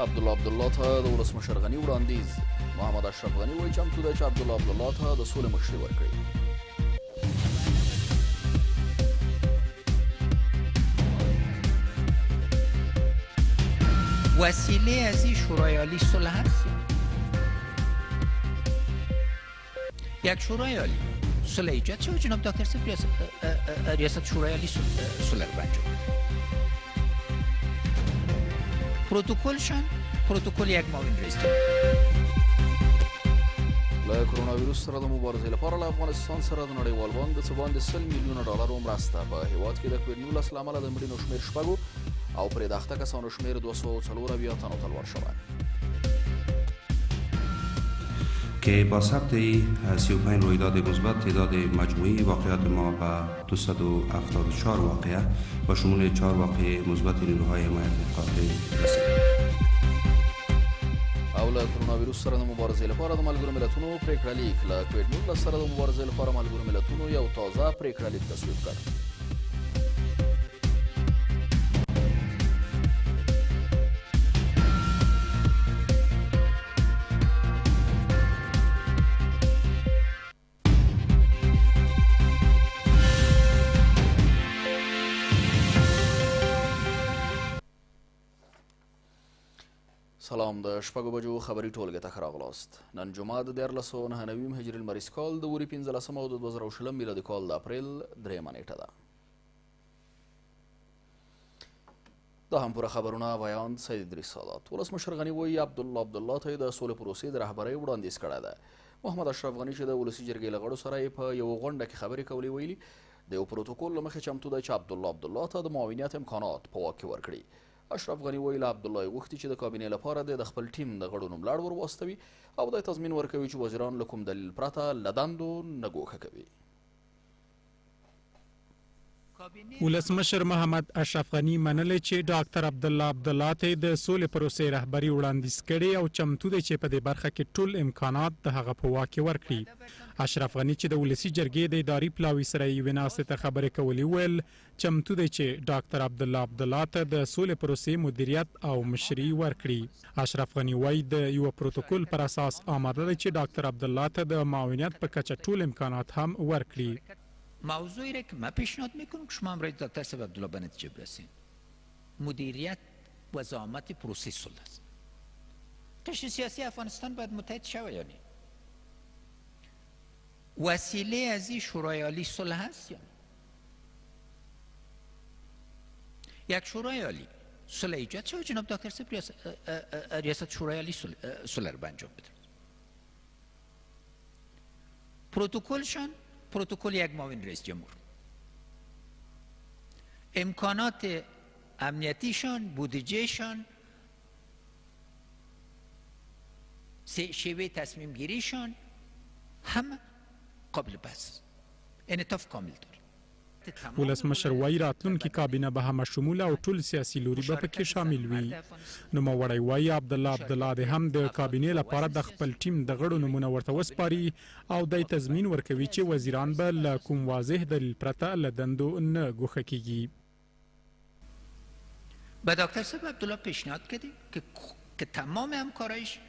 عبدالله ته د ولسمشر غني وړاندیز. محمد اشرف غني وایي چمتو دی چې عبدالله ته د سولې مشري ورکړي. وسیله از این شورای عالی صلح هست. یک شورای عالی صلح ایجاد شد. جناب دکتر صاحب ریاست شورای عالی صلح رو انجام بده. پروتکلشان پروتکل یک معاون رئیس جمهور. له کرونا ویروس سره د مبارزې لپاره له افغانستان سره د نړیوال بانک د څه باندې 100 میلیونه ډالرو مرسته. په هیواد کې د کووډ-19 له امله د مړینو شمېر 6 او پرې د اخته کسانو شمېر 204 تنو ته لوړ شوی که با ثبت 35 رویداد مثبت تعداد مجموعی واقعات ما به 274 واقعه با شمول 4 واقعه مثبت نیروهای حمایت قاطع رسید. او له کرونا ویروس سره د مبارزې لپاره د ملګرو ملتونو پریکړه لیک. له کووډ-19 سره د مبارزې لپاره ملګرو ملتونو یو تازه پریکړه لیک تصویب کړ. سلام، د شپږو بجو خبري ټولګې ته ښه راغلاست. نن جمعه د 1499 هجري لمریز کال د وري 15 او د 2020 میلادي کال د اپریل 3 نیټه ده. دا هم پوره خبرونه بیان سید ادریس سادات. ولسمشر غني وایي عبدالله ته د سولې پروسې د رهبرۍ وړاندیز کړی دی. محمد اشرف غني چې د ولسي جرګې له غړو سره یې په یوه غونډه کې خبرې کولې ویلي د یو پروتوکول له مخې چمتو دی چې عبدالله ته د معاونیت امکانات په واک کې ورکړي. اشرف غني وایي له عبدالله غوښتي چې د کابینې لپاره د خپل ټیم د غړو نوملړ ور واستوي او د تضمین ورکوي چې وزیران له کوم دلیل پرته له دندو نه ګوښه کوي. ولسمشر محمد اشرف غني منلی چې ډاکټر عبدالله ته د سولې پروسې رهبري وړاندیز کړي او چمتو دی چې په دې برخه کې ټول امکانات د هغه په واک کې ورکړي. اشرف غني چې د ولسي جرګې د اداري پلاوي سره یوې ناستې ته خبرې کولې ویل چمتو دی چې ډاکټر عبدالله ته د سولې پروسې مدیریت او مشري ورکړي. اشرف غني وایي د یو پروتوکول پر اساس آماده دی چې ډاکټر عبدالله ته د معاونیت په کچه ټول امکانات هم ورکړي. موضوعی را که من پیشنهاد میکنم که شما همراه دکتر صاحب عبدالله به نتیجه برسید. مدیریت و زعامت پروسه صلح است. قشر سیاسی افغانستان باید متحد شود یا نه؟ وسیله از این شورای عالی صلح هست یا نه؟ یک شورای عالی صلح ایجاد شود. جناب دکتر صاحب ریاست شورای عالی صلح رو انجام بده. پروتکلشان پروتکل یک معاون رئیس جمهور. امکانات امنیتیشان، بودجهشان، شیوه تصمیم گیریشان هم قابل بحث. انعطاف کامل داره. ولسمشر وایي راتلونکي کابینه به همه شموله او ټول سیاسي لوري به پکې شامل وي. نوموړی وایي عبدالله دې هم د کابینې لپاره د خپل ټیم د غړو نومونه ورته وسپاري او دی تضمین ورکوي چې وزیران به له کوم واضح دلیل پرته له دندو نه ګوښه کیږي. به دکتر صاحب عبدالله پیشنهاد کردیم که تمام همکارایش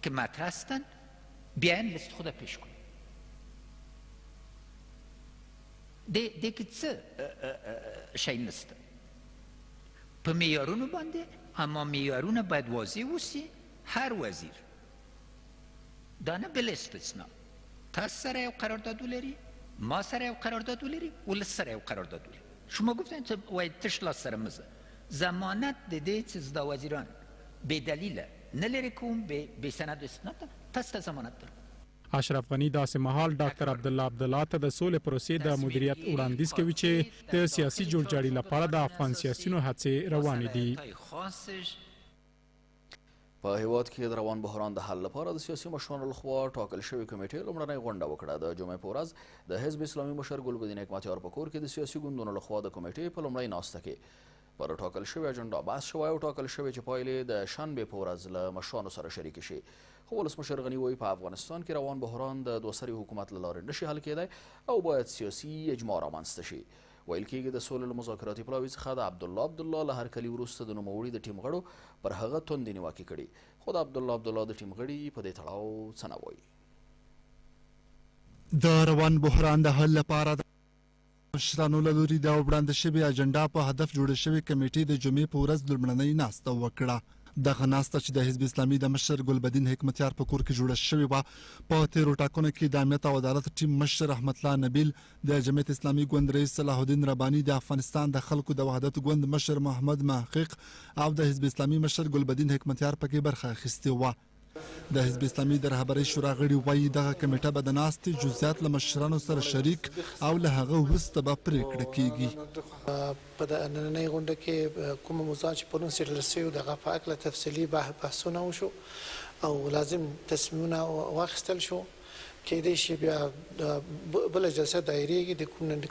که مطرح هستند بیاین لیست خود پیش کنیم. دیگه چه شی نسته په معیارونو باندې، اما معیارونه باید واضح اوسي. هر وزیر دا نه بل استثنا تاسو سره یو قرارداد ولري، ما سره یو قرارداد ولري، ولس سره یو قرارداد ولري. شما گفتین وای تش لاس سره مزه ضمانت د دې چې د وزیران به دلیل نه لري کوم به سند استناد تاسو ته ضمانت ده. اشرف غني داسې مهال ډاکټر عبدالله ته د سولې پروسې د مدیریت وړاندیز کوي چې د سیاسي جوړجاړي لپاره د افغان سیاسیونو هڅې روانې دي. په هیواد کې د روان بحران د حل لپاره د سیاسي مشرانو لخوا ټاکل شوې کمیټې لومړنۍ غونډه وکړه. د جمعې په ورځ د حزب اسلامي مشر ګلبدین حکمتیار په کور کې د سیاسي ګوندونو لخوا د کمیټې په لومړۍ ناسته کې پر ټاکل شوې اجنډا بحث شوی او ټاکل شوې چې پایلې د شنبې په ورځ له مشرانو سره شریکې شي. خو ولسمشر غني وایي په افغانستان کې روان بحران د دوسري حکومت له لارې نشي حل کېدی او باید سیاسي اجماع رامنځته شي. ویل کېږي د سولې له مذاکراتي پلاوي څخه د عبدالله له هرکلي وروسته د نوموړي د ټیم غړو پر هغه توندې نیوکې کړي، خو د عبدالله د ټیم غړي په دې تړاو څه نه وایي. د روان بحران د حل لپاره د مشرانو له لوري د وړاندې شوې اجنډا په هدف جوړه شوې کمیټې د جمعې په ورځ لومړنۍ ناسته وکړه. دغه ناسته چې د حزب اسلامي د مشر ګلبدین حکمتیار په کور کې جوړه شوې وه، په تیرو ټاکنو کې د امنیت او عدالت ټیم مشر رحمت الله نبیل، د جمعیت اسلامي ګوند رئیس صلاح الدین رباني، د افغانستان د خلکو د وحدت ګوند مشر محمد محقق او د حزب اسلامي مشر ګلبدین حکمتیار پکې برخه اخیستې وه. د حزب اسلامي د رهبرۍ شورا غړي وایي دغه کمیټه به د ناستې جزئیات له مشرانو سره شریک او له هغه وروسته به پرېکړه کیږي. په نننۍ غونډه کې کومه موضوعات چې پرون سیټل شوي د هغه په هکله تفصیلي بحثونه وشو او لازم تصمیمونه واخیستل شو. کېدای شي بیا بله جلسه دایریږي د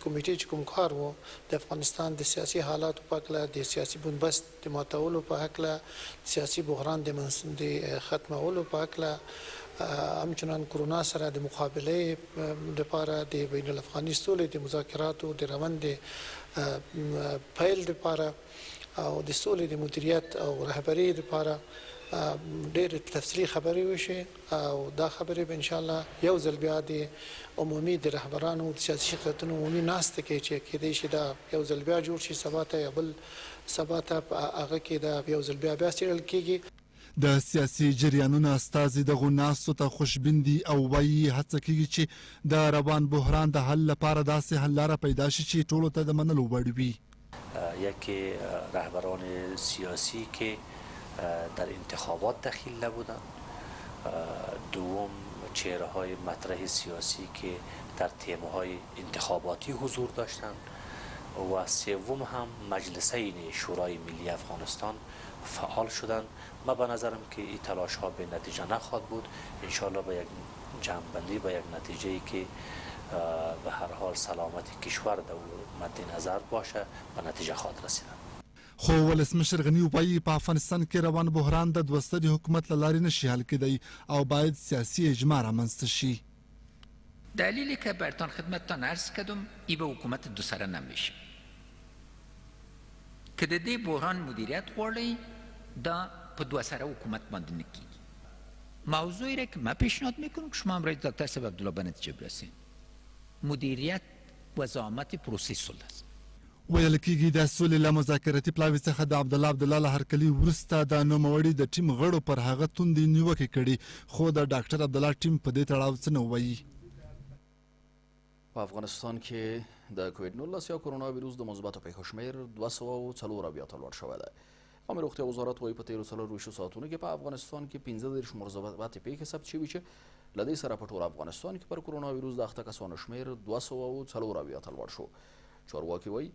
کمیټې چې کوم کار و د افغانستان د سیاسي حالاتو په هکله، د سیاسي بنبست د ماتولو په هکله، سیاسي بحران د ختمولو په هکله، همچنان کرونا سره د مقابلې لپاره د بین الافغاني سولې د مذاکراتو د روند پیل لپاره او د سولې د مدیریت او رهبرۍ لپاره ډېر تفصیلي خبرې وشي او دا خبرې به انشاءالله یو ځل بیا د عمومي د رهبرانو د سیاسي شخصیتونو عمومي ناسته کې چې کېدای شي دا یو ځل بیا جوړ شي، سبا ته یا بل سبا ته هغه کې دا یو ځل بیا څېړل کېږي. د سیاسي جریانونو استازي دغو ناستو ته خوشبین دي او وایي هڅه کېږي چې د روان بحران د حل لپاره داسې حل لاره پیدا شي چې ټولو ته د منلو وړ وي. یکی رهبران سیاسی که در انتخابات دخیل نبودند، دوم چهره های مطرح سیاسی که در تیمه های انتخاباتی حضور داشتند و سوم هم مجلسین شورای ملی افغانستان فعال شدند. من به نظرم که این تلاش ها به نتیجه نخواهد بود، انشالله به یک جمع‌بندی به یک نتیجه ای که به هر حال سلامت کشور در مد نظر باشه به نتیجه خواهد رسیدن. خو ولسمشر غني وایي په افغانستان کې روان بحران د دوستري حکومت له لارې نشي حل کېدی او باید سیاسي اجماع رامنځته شي. دلیلی که برتان خدمتتان عرض کردم ای به حکومت دو سره نمیشه که د دې بحران مدیریت غواړي دا په دو سره حکومت باندې نه کیږي. موضوعی را که من پیشنهاد میکنم که شما هم رای دکتر صاحب عبدالله به نتیجه برسید. مدیریت و زعامت پروسه صلح است. ویل کېږي د سولې له مذاکراتي پلاوي څخه د عبدالله له هرکلي وروسته د نوموړي د ټیم غړو پر هغه توندې نیوکې کړي، خو د ډاکټر عبدالله ټیم په دې تړاو څه نه وایي. په افغانستان کې د کووډ-19 یا کرونا ویروس د مثبتو پیښو شمېر 244 لوړ شوی دی. عامه روغتیا وزارت وایي په تیرو 24 ساعتونو کې په افغانستان کې 15 مثبتې پیښې ثبت شوي چې له دې سره په ټول افغانستان کې پر کرونا ویروس د اخته کسانو شمېر 244 لوړ شو. چارواکي وایي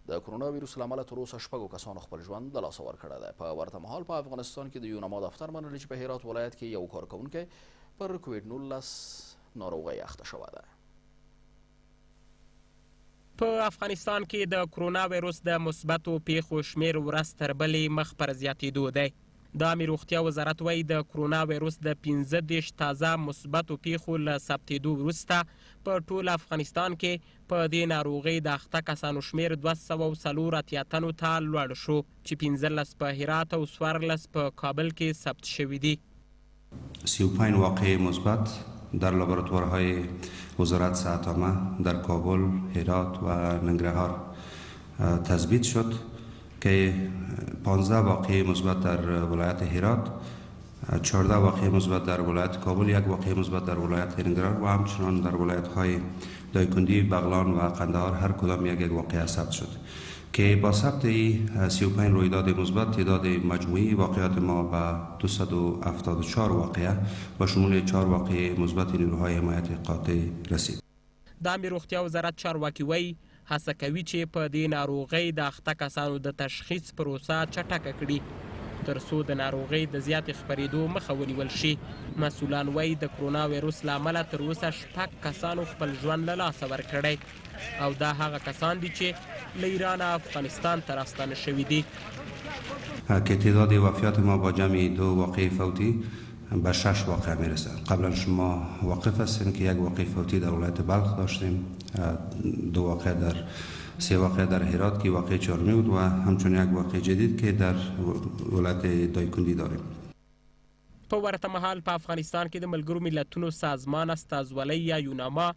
د کرونا ویروس له امله تر اوسه 6 کسانو خپل ژوند له لاسه ورکړی دی. په ورته مهال په افغانستان کې د یونما دفتر منلي چې په هرات ولایت کې یو کارکوونکی پر کووډ-19 ناروغۍ اخته شوی دی. په افغانستان کې د کرونا ویروس د مثبتو پیښو شمېر ورځ تر بلې مخ پر زیاتېدو دی. د عامې روغتیا وزارت وایي د کرونا ویروس د 15 تازه مثبتو پیښو له ثبتېدو وروسته په ټول افغانستان کې په دې ناروغۍ د اخته کسانو شمېر 284 تنو ته لوړ شو چې 15 په هرات او 14 په کابل کې ثبت شوي دي. 35 واقعه مثبت در لابراتوارهای وزارت صحت عامه در کابل، هرات و ننگرهار تثبیت شد که 15 واقعه مثبت در ولایت هرات، 14 واقعه مثبت در ولایت کابل، 1 واقعه مثبت در ولایت ننگرهار و همچنان در ولایت های دایکندی، بغلان و قندهار هر کدام یک واقعه ثبت شد که با ثبت 35 رویداد مثبت تعداد مجموعی واقعات ما به 274 واقعه با شمول 4 واقعه مثبت نیروهای حمایت قاطع رسید. د عامې روغتیا وزارت چارواکي وایي هڅه کوي چې په دې ناروغۍ د اخته کسانو د تشخیص پروسه چټکه کړي تر څو د ناروغۍ د زیاتې خپرېدو مخه ونیول شي. مسؤلان وایي د کرونا ویروس له امله تر اوسه 6 کسانو خپل ژوند له لاسه ورکړی او دا هغه کسان دي چې له ایران افغانستان ته راستانه شوي دي. که تعداد وفیات ما با جمع 2 واقعه فوتی به 6 واقعه میرسد. قبلا شما واقف هستین که 1 واقعه فوتی در ولایت بلخ داشتیم، 2 واقعه در 3 واقعه در هرات که واقع 4 بود و همچنین یک واقع جدید که در ولایت دایکندی داریم. په ورته مهال په افغانستان کې د ملګرو ملتونو سازمان استازولۍ یا یوناما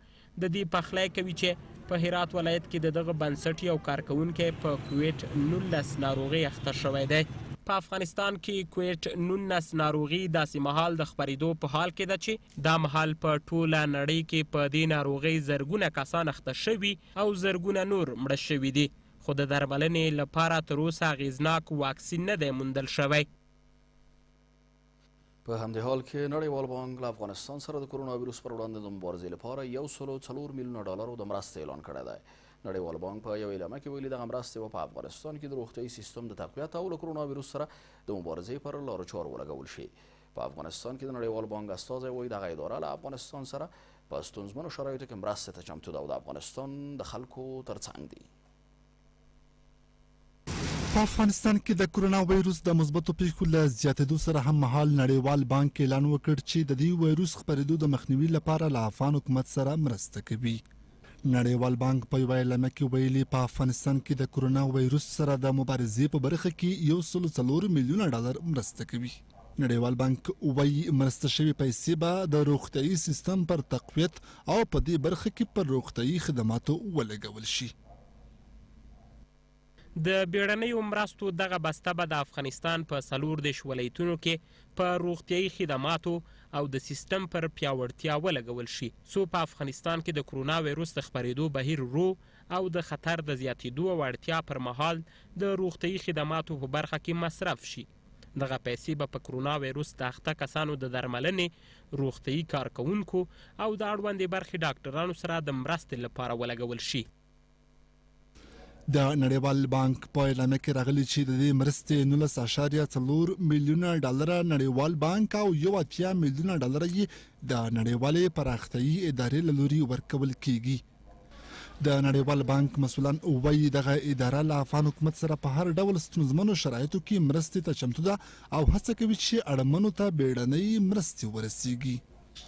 د دې پخلی کوي چې په هرات ولایت کې د دغه بنسټ یو کارکوونکی په کوویډ 19 ناروغۍ اخته شوی دی. په افغانستان کې کوویډ 19 ناروغي داسې مهال د خپرېدو په حال کې ده چې دا مهال په ټوله نړۍ کې په دې ناروغۍ زرګونه کسان اخته شوي او زرګونه نور مړه شوي دي، خو د درملنې لپاره تر اوسه اغېزناک واکسین نه دی موندل شوی. په همدې حال کې نړیوال بانک له افغانستان سره د کرونا ویروس پر وړاندې د مبارزې لپاره $104 میلیونه د مرستې اعلان کړی دی. نړیوال بانک په یو اعلامیه کې ویلي دغه مرستې به په افغانستان کې د روغتیايي سیستم د تقویت او له کرونا ویروس سره د مبارزې پر لارو چارو ولګول شي. په افغانستان کې د نړیوال بانک استازی وایي دغه اداره له افغانستان سره په ستونزمنو شرایطو کې مرستې ته چمتو ده او د افغانستان د خلکو ترڅنګ دي. په افغانستان کې د کرونا وایروس د مثبتو پیښو له زیاتېدو سره هم مهال نړیوال بانک اعلان وکړ چې د دې وایروس خپرېدو د مخنیوي لپاره له افغان حکومت سره مرسته کوي. نړیوال بانک په یو اعلامیه کې ویلي په افغانستان کې د کرونا وایروس سره د مبارزې په برخه کې $104 میلیونه مرسته کوي. نړیوال بانک وایي مرسته شوي پیسې به د روغتیايي سیستم پر تقویت او په دې برخه کې پر روغتیايي خدماتو ولګول شي. د بیړنیو مرستو دغه بسته به د افغانستان په 14 ولایتونو کې په روغتیايي خدماتو او د سیستم پر پیاوړتیا ولګول شي، څو په افغانستان کې د کرونا وایروس د خپرېدو بهیر ورو او د خطر د زیاتېدو او اړتیا پر مهال د روغتیايي خدماتو په برخه کې مصرف شي. دغه پیسې به په کرونا وایروس د اخته کسانو د درملنې، روغتیايي کارکوونکو او د اړوندې برخې ډاکټرانو سره د مرستې لپاره ولګول شي. د نړیوال بانک په اعلامیه کې راغلي چې د دې مرستې $19.4 میلیونه نړیوال بانک او $1.8 میلیونه یې د نړیوالې پراختیايي ادارې له لوري ورکول کیږي. د نړیوال بانک مسؤلان وایي دغه اداره له افغان حکومت سره په هر ډول ستونزمنو شرایطو کې مرستې ته چمتو ده او هڅه کوي چې اړمنو ته بیړنۍ مرستې ورسیږي.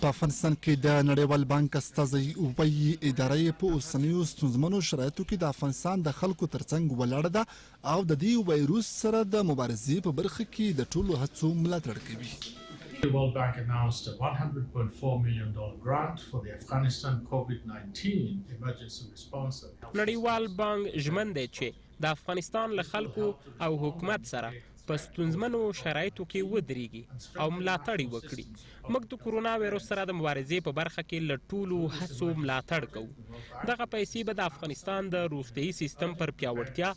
په افغانستان کې د نړیوال بانک استازی وایي اداره په اوسنیو ستونزمنو شرایطو کې د افغانستان د خلکو ترڅنګ ولاړه ده او د دې وایروس سره د مبارزې په برخه کې د ټولو هڅو ملاتړ کوي. The World Bank announced a $100.4 million grant for the Afghanistan COVID-19 emergency response. نړیوال بانک ژمن دی چې د افغانستان له خلکو او حکومت سره په ستونزمنو شرایطو کې ودرېږي او ملاتړ وکړي. موږ د کرونا وایروس سره د مبارزې په برخه کې له ټولو هڅو ملاتړ کوو. دغه پیسې به د افغانستان د روغتیايي سیستم پر پیاوړتیا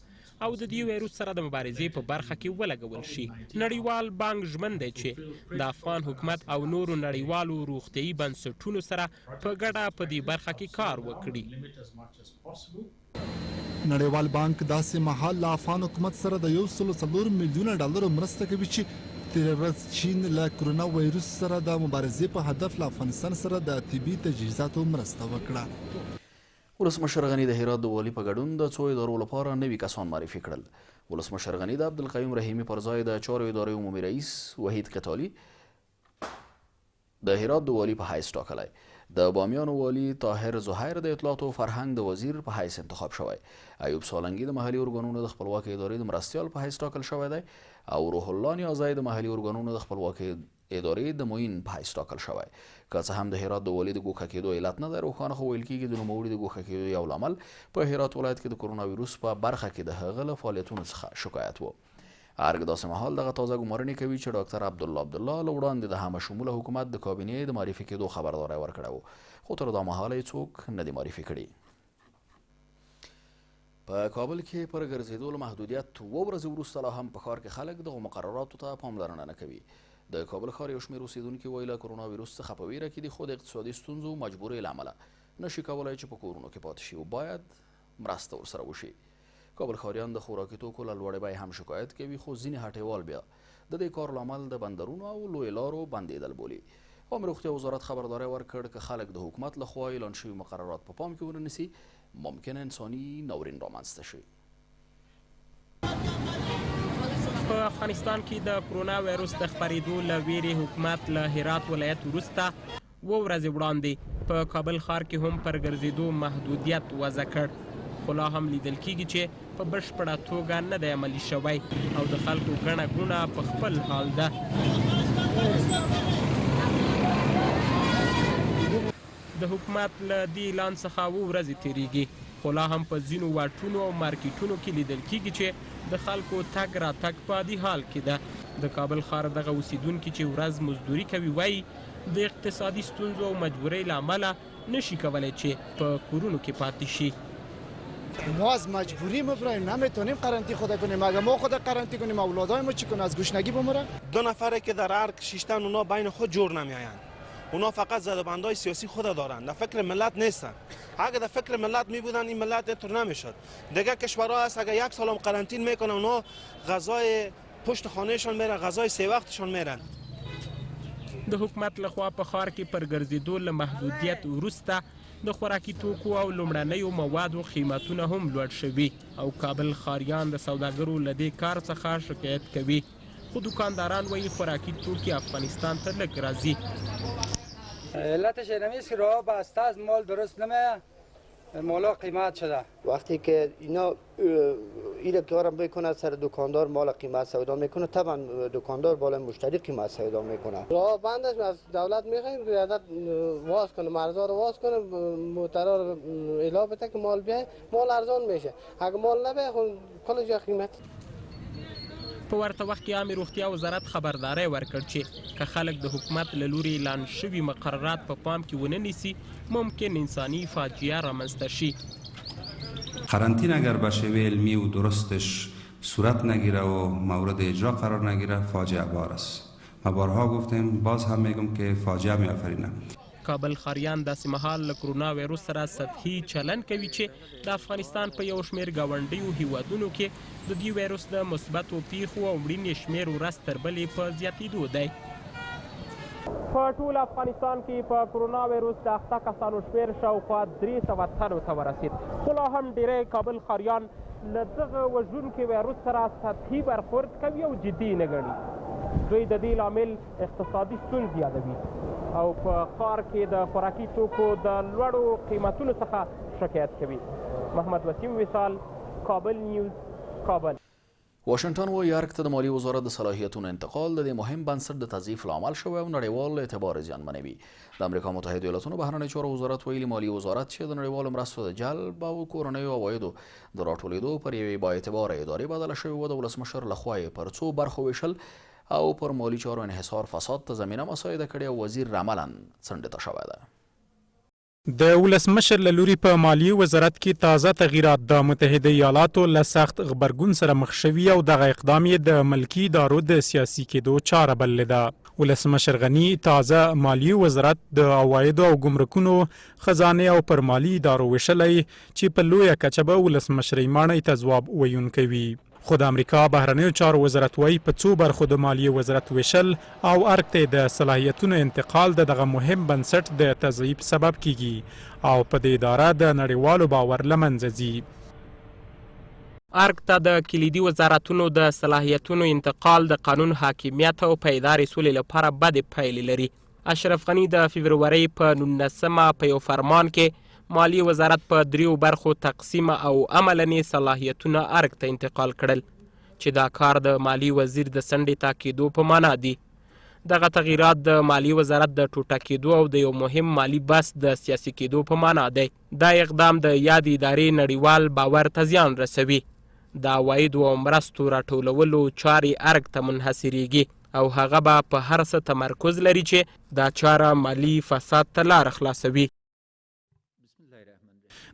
او د دې وایروس سره د مبارزې په برخه کې ولګول شي. نړیوال بانک ژمن دی چې د افغان حکومت او نورو نړیوالو روغتیايي بنسټونو سره په ګډه په دې برخه کې کار وکړي. نړیوال بانک داسې مهال له افغان حکومت سره د $104 میلیونه مرسته کوي چې تېره ورځ چین له کرونا وایروس سره د مبارزې په هدف له افغانستان سره د طبي تجهیزاتو مرسته وکړه. ولسمشر غني د هرات د والي په ګډون د څو ادارو لپاره نوي کسان معرفي کړل. ولسمشر غني د عبدالقیوم رحیمي پر ځای د چارو ادارې عمومي رئیس وحید قتالي د هرات د والي په حیث ټاکلی. د بامیانو والي طاهر زهیر د اطلاعات او فرهنګ د وزیر په حیث انتخاب شوی. ایوب سالنګي د محلي ارګانونو د خپلواکۍ ادارې د مرستیال په حیث ټاکل شوی دی او روح الله نیازی د محلي ارګانونو د خپلواکۍ ادارې د معین په حیث ټاکل شوی. که څه هم د هرات د والي د ګوښه کېدو علت نه دی روښانه، خو ویل کېږي د نوموړي د ګوښه کېدو یو لامل په هرات ولایت کې د کرونا ویروس په برخه کې د هغه له فعالیتونو څخه شکایت و. ارګ داسې مهال دغه تازه ګمارنې کوي چې ډاکټر عبدالله له وړاندې د همه شموله حکومت د کابینې د معرفي کېدو خبرداری ورکړی و، خو تر دا مهاله یې څوک نه دي معرفي کړي. په کابل کې پر ګرځېدو له محدودیت 2 ورځې وروسته لا هم په ښار کې خلک دغو مقرراتو ته پاملرنه نه کوي. د کابل ښار یو شمېر اوسېدونکي وایي له کرونا ویروس څخه په ویره کې دي، خو د اقتصادي ستونزو مجبورۍ له امله نشي کولی چې په کورونو کې پاتې شي او باید مرسته ورسره وشي. کابل ښاریان د خوراکي توکو له لوړې بیې هم شکایت کوي، خو ځینې هټیوال بیا د دې کار لامل د بندرونو او لویو لارو بندېدل بولي. عامه روغتیا وزارت خبرداری ورکړ که خلک د حکومت لخوا اعلان شوي مقررات په پام کې ونه نیسي ممکنه انساني ناورین رامنځته شي. په افغانستان کې د کرونا وایروس د خپرېدو له ویرې حکومت له هرات ولایت وروسته 2 ورځې وړاندې په کابل ښار کې هم پر ګرځېدو محدودیت وضع کړ. خو لا هم لیدل کیږي چې په بشپړه توګه نه دی عملي شوی او د خلکو ګڼه ګوڼه په خپل حال ده. د حکومت له دې اعلان څخه 7 ورځې تیریږي خو لا هم په ځینو واټونو او مارکیټونو کې لیدل کیږي چې د خلکو تګ راتګ په عادي حال کې ده. د کابل ښار دغه اوسیدونکي چې ورځ مزدوري کوي وایي د اقتصادي ستونزو او مجبورۍ له امله نشي کولی چې په کورونو کې پاتې شي. ما از مجبوری مبرایم نمیتونیم قرنطینه خود کنیم. اگر ما خود قرنطینه کنیم اولادای ما چی کنه؟ از گوشنگی بمیره. 2 نفره که در ارگ شیشتن اونا بین خود جور نمیآیند. اونا فقط زدبندای سیاسی خود دارند، در فکر ملت نیستن. اگر در فکر ملت می بودن این ملت اینطور نمیشد. دیگه کشورها هست اگر 1 سال هم قرنطینه میکنن اونا غذای پشت خانهشان میرن، غذای 3 وقتشان میرن. د حکومت لخوا په ښار کې پر ګرځېدو له محدودیت وروسته د خوراکي توکو او لومړنیو موادو قیمتونه هم لوړ شوي او کابل ښاریان د سوداګرو له دې کار څخه شکایت کوي. خو دوکانداران وایي خوراکي توکي افغانستان ته لږ راځي. علتش اینمی است که راه بسته است، مال درست نمیه، مالا قیمت شده. وقتی که اینا اینا کارم بکنه سر دکاندار مال قیمت سودا میکنه، طبعا دکاندار بالا مشتری قیمت سودا میکنه. راه بند است، از دولت میخوایم که عدد واز کنه، مرزا رو واز کنه، موترا رو اعلام بده که مال بیای، مال ارزان میشه. اگه مال نبیه خب کل جا قیمت. په ورته وخت کې عامې روغتیا وزارت خبرداری ورکړ چې که خلک د حکومت له لوري اعلان شوي مقررات په پام کې ونه نیسي ممکن انسانی فاجعه رامنځته شي. قرنطینه اگر به شیوه علمی و درستش صورت نگیره و مورد اجرا قرار نگیره فاجعه بار است. ما بارها گفتیم باز هم میگم که فاجعه میآفرینه. کابل ښاریان داسې مهال له کرونا ویروس سره سطحي چلن کوي چې د افغانستان په یو شمېر ګاونډیو هیوادونو کې د دې ویروس د مثبتو پیښو او مړینې شمېر ورځ تر بلې په زیاتېدو دی. په ټول افغانستان کې په کرونا ویروس د اخته کسانو شمېر شاوخوا 300 تنو ته ورسېد خو لا هم ډېری کابل ښاریان له دغه وژونکي ویروس سره سطحي برخورد کوي او جدي نه ګڼي. دوی د دې لامل اقتصادي ستونزې یادوي او په ښار کې د خوراکي توکو د لوړو قیمتونو څخه شکایت کوي. محمد وسیم وصال، کابل نیوز، کابل. واشنگټن وایي ارګ ته د مالیې وزارت د صلاحیتونو انتقال د دې مهم بنسټ د تضعیف لامل شوی او نړیوال اعتبار زیانمنوي. د امریکا متحده ایالاتونو بهرنیو چارو وزارت ویلي مالیې وزارت چې د نړیوالو مرستو د جلب او کورنیو عوایدو د راټولېدو پر یوې بااعتباره ادارې بدله شوې وه. د ولسمشر لخوا یې پر څو برخو ویشل او پر مالی چارو انحصار فساد ته زمینه مساعده کړې او وزیر عملاً څنډې ته شوی ده. د ولسمشر له لوري په مالیې وزارت کې تازه تغییرات د متحده ایالاتو له سخت غبرګون سره مخ شوي او دغه اقدام یې د ملکي ادارو د سیاسي کېدو چاره بللې ده. ولسمشر غني تازه مالیې وزارت د عوایدو او ګمرکونو خزانې او پر مالي ادارو ویشلی چې په لویه کچه به ولسمشرۍ ماڼۍ ته ځواب ویونکی وي. خو د امریکا بهرنیو چارو وزارت وایي په څو برخو د مالیې وزارت ویشل او ارګ ته د صلاحیتونو انتقال د دغه مهم بنسټ د تضعیف سبب کیږي او په دې اداره د نړیوالو باور له منځه ځي. ارګ ته د کلیدي وزارتونو د صلاحیتونو انتقال د قانون حاکمیت او پایدارې سولې لپاره بدې پایلې لري. اشرف غني د فبرورۍ په 19مه په یو فرمان کې مالی وزارت په 3 برخو تقسیم او عملاً صلاحیتونه ارګ ته انتقال کړل چې دا کار د مالی وزیر د څنډې ته کېدو په معنا دی. دغه تغییرات د مالی وزارت د ټوټه کېدو او د یو مهم مالی بس د سیاسي کېدو په معنا دی. دا اقدام د یادې ادارې نړیوال باور ته زیان رسوي. د عوایدو او مرستو راټولولو چارې ارګ ته منحصریږي او هغه به په هر څه تمرکز لري چې دا چاره مالی فساد ته لار خلاصوي.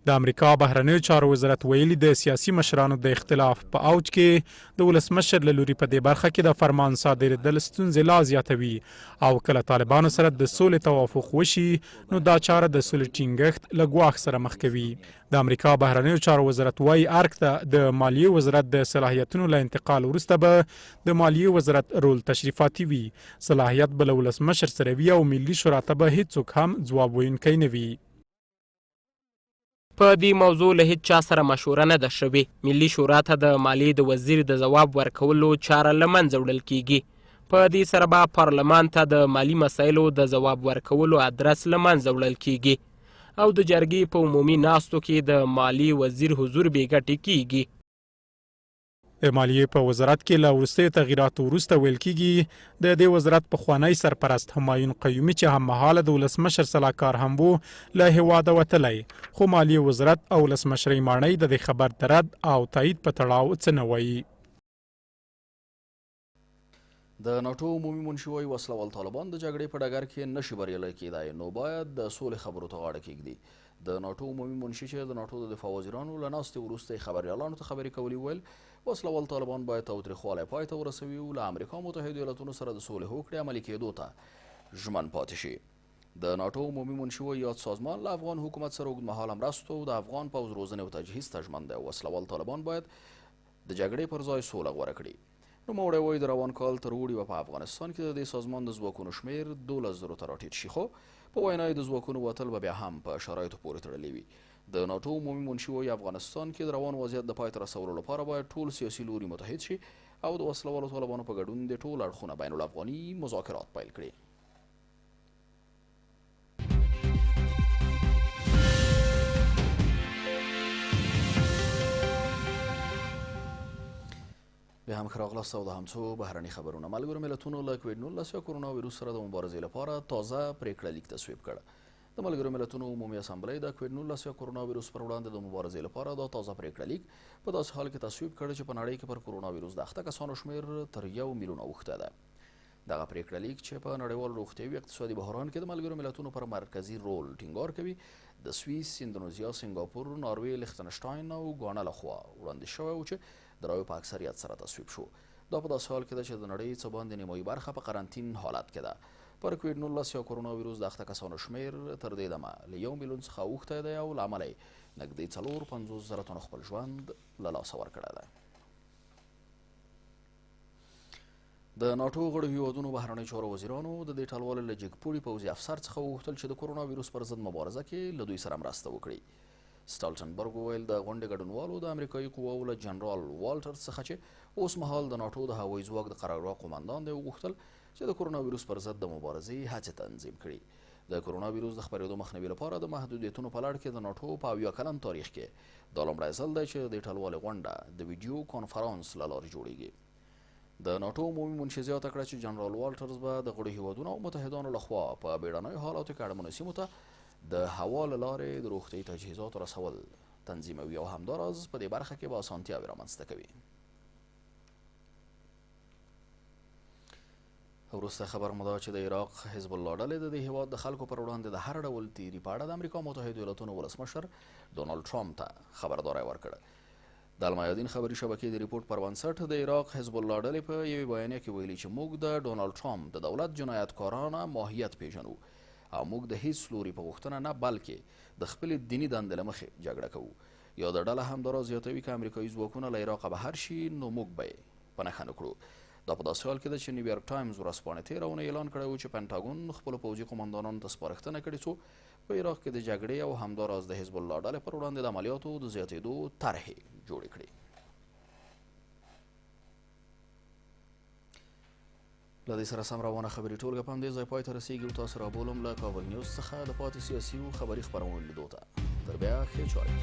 د امریکا بهرنیو چارو وزارت ویلي د سیاسي مشرانو د اختلاف په اوج کې د ولسمشر له لوري په دې برخه کې د فرمان صادرېدل ستونزې لا زیاتوي او کله طالبانو سره د سولې توافق وشي نو دا چاره د سولې ټینګښت له ګواښ سره مخ کوي. د امریکا بهرنیو چارو وزارت وایي ارګ ته د مالیې وزارت د صلاحیتونو له انتقال وروسته به د مالیې وزارت رول تشریفاتي وي. صلاحیت به له ولسمشر سره وي او ملي شورا ته به هیڅوک هم ځواب ویونکی نه وي. په دې موضوع له هیڅ چا سره مشوره نه ده شوې. ملي شورا ته د مالیې د وزیر د ځواب ورکولو چاره له منځه وړل کیږي. په دې سره به پارلمان ته د مالی مسایلو د ځواب ورکولو ادرس له منځه وړل کیږي. او د جرګې په عمومي ناستو کې د مالی وزیر حضور بې ګټې کیږي. د مالیې په وزارت کې له وروستیو تغییراتو وروسته ویل کیږي د دې وزارت پخوانی سرپرست همایون قیومي چې هممهاله د ولسمشر سلاکار هم و له هیواده وتلی، خو مالیې وزارت او ولسمشرۍ ماڼۍ د دې خبر د رد او تایید په تړاو څه نه وایي. د ناټو عمومي منشي وایي وسله وال طالبان د جګړې په ډګر کې نشي بریالی کیدای، نو باید د سولې خبرو ته غاړه کیږدي. د ناټو عمومي منشي چې د ناټو د دفاع وزیرانو له ناستې وروسته خبریالانو ته خبرې کولې ویل وسله وال طالبان باید تاوتریخوالی پای ته ورسوي او له امریکا متحدو ایالتونو سره د سولې هوکړې عملي کېدو ته ژمن پاتې شي. د ناټو عمومي منشي وایي یاد سازمان له افغان حکومت سره اوږدمهاله مرستو او د افغان پوځ روزنې او تجهیز ته ژمن دی. وسله وال طالبان باید د جګړې پر ځای سوله غوره کړي. نوموړی وایي د روان کال تر اوړي به په افغانستان کې د دې سازمان د ځواکونو شمېر 12,000 ته راټیټ شي، خو په وینا یې د ځواکونو وتل به بیا هم په شرایطو پورې تړلي وي. د ناټو عمومي منشي وایي افغانستان کې د روان وضعیت د پای ته رسولو لپاره باید ټول سیاسي لوري متحد شي او د وسله والو طالبانو په ګډون د ټول اړخونه بین الافغاني مذاکرات پیل کړي. بیا هم ښه راغلاست او د هم څو بهرني خبرونه. ملګرو ملتونو له کوویډ-19 یا کرونا ویروس سره د مبارزې لپاره تازه پریکړه لیک تصویب کړ. د ملګرو ملتونو عمومي اسامبلۍ د کوویډ-19 یا کرونا ویروس پر وړاندې د مبارزې لپاره دا تازه پریکړه لیک په داسې حال کې تصویب کړ چې په نړۍ کې پر کرونا ویروس د اخته کسانو شمېر تر 1 میلیون اوښته ده. دغه پریکړه لیک چې په نړیوال روغتیايي اقتصادي بحران کې د ملګرو ملتونو پر مرکزي رول ټینګار کوي د سویس، اندونیزیا، سنګاپور، ناروې، لیختنشټاین او ګانا لخوا وړاندې شوی و چې د رایو په اکثریت سره تصویب شو. دا په داسې حال کې ده چې د نړۍ څه باندې نیمایي برخه په قرنطین حالت کې ده. پر کوویډ-19 یا کرونا ویروس د اخته کسانو شمېر تر دې دمه له 1 میلیون څخه اوښتی دی او له امله یې نږدې 450,000 تنو خپل ژوند له لاسه ورکړی دی. د ناټو غړو هیوادونو بهرنۍ چارو وزیرانو د دې ټلوالې له جګپوړي پوځي افسر څخه وغوښتل چې د کرونا ویروس پر ضد مبارزه کې له دوی سره مرسته وکړي. سټالټنبرګ وویل د غونډې ګډونوالو د امریکایي قواوو له جنرال والټر څخه چې اوس مهال د ناټو د هوایي ځواک د قرارګاه قومندان دی وغوښتل چې د کرونا ویروس پر ضد د مبارزې هڅې تنظیم کړي. د کرونا ویروس د خپرېدو مخنیوي لپاره د محدودیتونو په لړ کې د ناټو په 70 کلن تاریخ کې دا لومړی ځل دی چې د ټلوالې غونډه د ویډیو کانفرانس له لارې جوړیږي. د ناټو عمومي منشي زیاته کړه چې جنرال والټرز به د غړو هیوادونو او متحدانو لخوا په بیړنیو حالاتو کې اړمنو سیمو ته د هوا له لارې د روغتیايي تجهیزاتو رسول تنظیموي او همداراز په دې برخه کې به اسانتیاوې رامنځته کوي. وروسته خبر مو دا چې د عراق حزب الله ډلې د دې هیواد د خلکو پر وړاندې د هر ډول تیري په اړه د امریکا متحدو ایالتونو ولسمشر ډونالډ ټرامپ ته خبرداری ورکړه. د المایادین خبري شبکې د ریپورت پر بنسټ د عراق حزب الله ډلې په یوې بیانیه کې ویلي چې موږ د ډونالډ ټرامپ د دولت جنایتکارانه ماهیت پیژنو او موږ د هیڅ لوري په غوښتنه نه بلکې د خپلې دیني دندې له مخې جګړه کوو. یا د ډله همداراز زیاتوي که امریکایي ځواکونه له عراقه بهر شي نو موږ به یې په نښه نه کړو. دا په داسې حال کې ده چې نیویارک ټایمز ورځپاڼې تېره اونۍ اعلان کړی و چې پنټاګون خپلو پوځي قمندانانو ته سپارښتنه کړې څو په عراق کې د جګړې او همداراز د حزب الله ډلې پر وړاندې د عملیاتو د زیاتېدو طرحې جوړې کړي. له دې سره سم روانه خبري ټولګه په همدې ځای پای ته رسېږي او تاسو رابولم له کابل نیوز څخه د پاتې سیاسي او خبري خپرونو لیدو ته. تر بیا ښې چارې.